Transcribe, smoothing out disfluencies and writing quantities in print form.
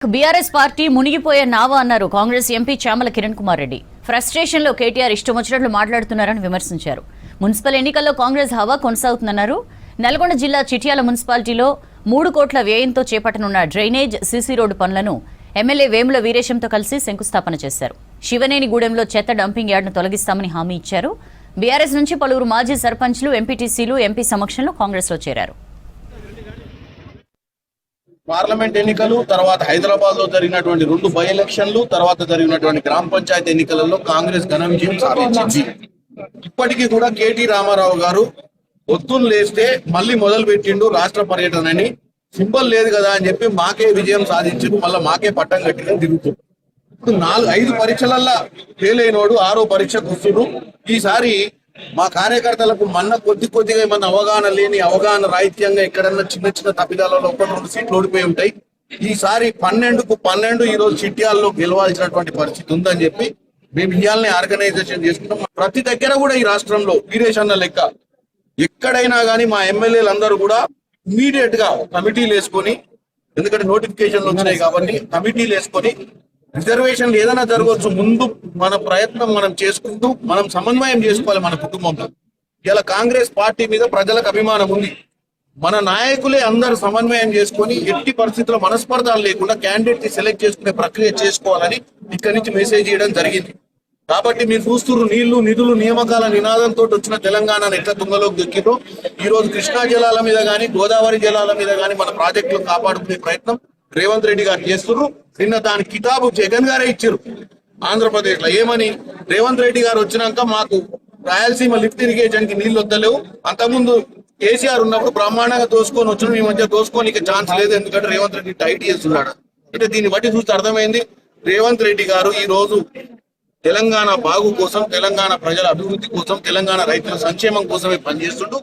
BRS party మునిగిపోయే నావ అన్నారు కాంగ్రెస్ ఎంపీ చామల కిరణ్ కుమార్ రెడ్డి. ఫ్రస్ట్రేషన్ లో కేటీఆర్ ఇష్టం వచ్చినట్లు మాట్లాడుతున్నారని విమర్శించారు. మున్సిపల్ ఎన్నికల్లో కాంగ్రెస్ హవా కొనసాగుతుందన్నారు. నల్గొండ జిల్లా చిట్యాల మున్సిపాలిటీలో 3 కోట్ల వ్యయంతో చేపట్టనున్న డ్రైనేజ్ సీసీ రోడ్డు పనులను ఎమ్మెల్యే వేముల వీరేశంతో కలిసి శంకుస్థాపన చేశారు. శివనేనిగూడెంలో చెత్త డంపింగ్ యార్డును తొలగిస్తామని హామీ ఇచ్చారు. బీఆర్ఎస్ నుంచి పలువురు మాజీ సర్పంచ్లు, ఎంపీటీసీలు ఎంపీ సమక్షంలో కాంగ్రెస్ లో చేరారు. పార్లమెంట్ ఎన్నికలు తర్వాత హైదరాబాద్ లో జరిగినటువంటి 2 బై ఎలక్షన్లు తర్వాత జరిగినటువంటి గ్రామ పంచాయతీ ఎన్నికలలో కాంగ్రెస్ ఘన విజయం సాధించింది. ఇప్పటికీ కూడా కేటీ రామారావు గారు పొద్దున్న లేస్తే మళ్ళీ మొదలు పెట్టిండు రాష్ట్ర పర్యటనని. సింబల్ లేదు కదా అని చెప్పి మాకే విజయం సాధించు మళ్ళీ మాకే పట్టం కట్టిన తిరుగుతుంది. ఇప్పుడు 5 పరీక్షలల్లో ఫెయిల్ అయినోడు 6వ పరీక్షకు వస్తుడు. ఈసారి మా కార్యకర్తలకు మొన్న కొద్దిగా ఏమన్నా అవగాహన రాహిత్యంగా ఎక్కడన్నా చిన్న తప్పిదాలలో 1-2 సీట్లు ఓడిపోయి ఉంటాయి. ఈసారి 12కు 12 ఈ రోజు చిట్యాల్లో గెలవాల్సినటువంటి పరిస్థితి ఉందని చెప్పి మేము ఇయాలనే ఆర్గనైజేషన్ చేసుకున్నాం. ప్రతి దగ్గర కూడా ఈ రాష్ట్రంలో వీరేశన్న లెక్క ఎక్కడైనా కానీ మా ఎమ్మెల్యేలందరూ కూడా ఇమీడియట్ గా కమిటీలు వేసుకొని, ఎందుకంటే నోటిఫికేషన్లు వచ్చినాయి కాబట్టి కమిటీలు వేసుకొని రిజర్వేషన్లు ఏదైనా జరగవచ్చు, ముందు మన ప్రయత్నం మనం చేసుకుంటూ మనం సమన్వయం చేసుకోవాలి మన కుటుంబంలో. ఇలా కాంగ్రెస్ పార్టీ మీద ప్రజలకు అభిమానం ఉంది. మన నాయకులే అందరూ సమన్వయం చేసుకొని ఎట్టి పరిస్థితుల్లో మనస్పర్ధాలు లేకుండా క్యాండిడేట్ ని సెలెక్ట్ చేసుకునే ప్రక్రియ చేసుకోవాలని ఇక్కడి నుంచి మెసేజ్ చేయడం జరిగింది. కాబట్టి మీరు చూస్తున్నారు నీళ్లు, నిధులు, నియామకాల నినాదంతో వచ్చిన తెలంగాణను ఎట్లా తుంగలోకి దొక్కిందో ఈ రోజు కృష్ణా జలాల మీద కానీ గోదావరి జలాల మీద కానీ మన ప్రాజెక్టులు కాపాడుకునే ప్రయత్నం రేవంత్ రెడ్డి గారు చేస్తున్నారు. నిన్న దాని కితాబు జగన్ గారే ఇచ్చారు ఆంధ్రప్రదేశ్ లో. ఏమని? రేవంత్ రెడ్డి గారు వచ్చినాక మాకు రాయలసీమ లిఫ్ట్ ఇరిగేషన్ కి నీళ్లు వద్దలేవు, అంతకుముందు కేసీఆర్ ఉన్నప్పుడు బ్రహ్మాండంగా దోసుకొని వచ్చిన మీ మధ్య దోసుకోనికి ఛాన్స్ లేదు, ఎందుకంటే రేవంత్ రెడ్డి టైట్ చేస్తున్నాడు. అంటే దీన్ని బట్టి చూస్తే అర్థమైంది రేవంత్ రెడ్డి గారు ఈ రోజు తెలంగాణ బాగు కోసం, తెలంగాణ ప్రజల అభివృద్ధి కోసం, తెలంగాణ రైతుల సంక్షేమం కోసమే పనిచేస్తుంటూ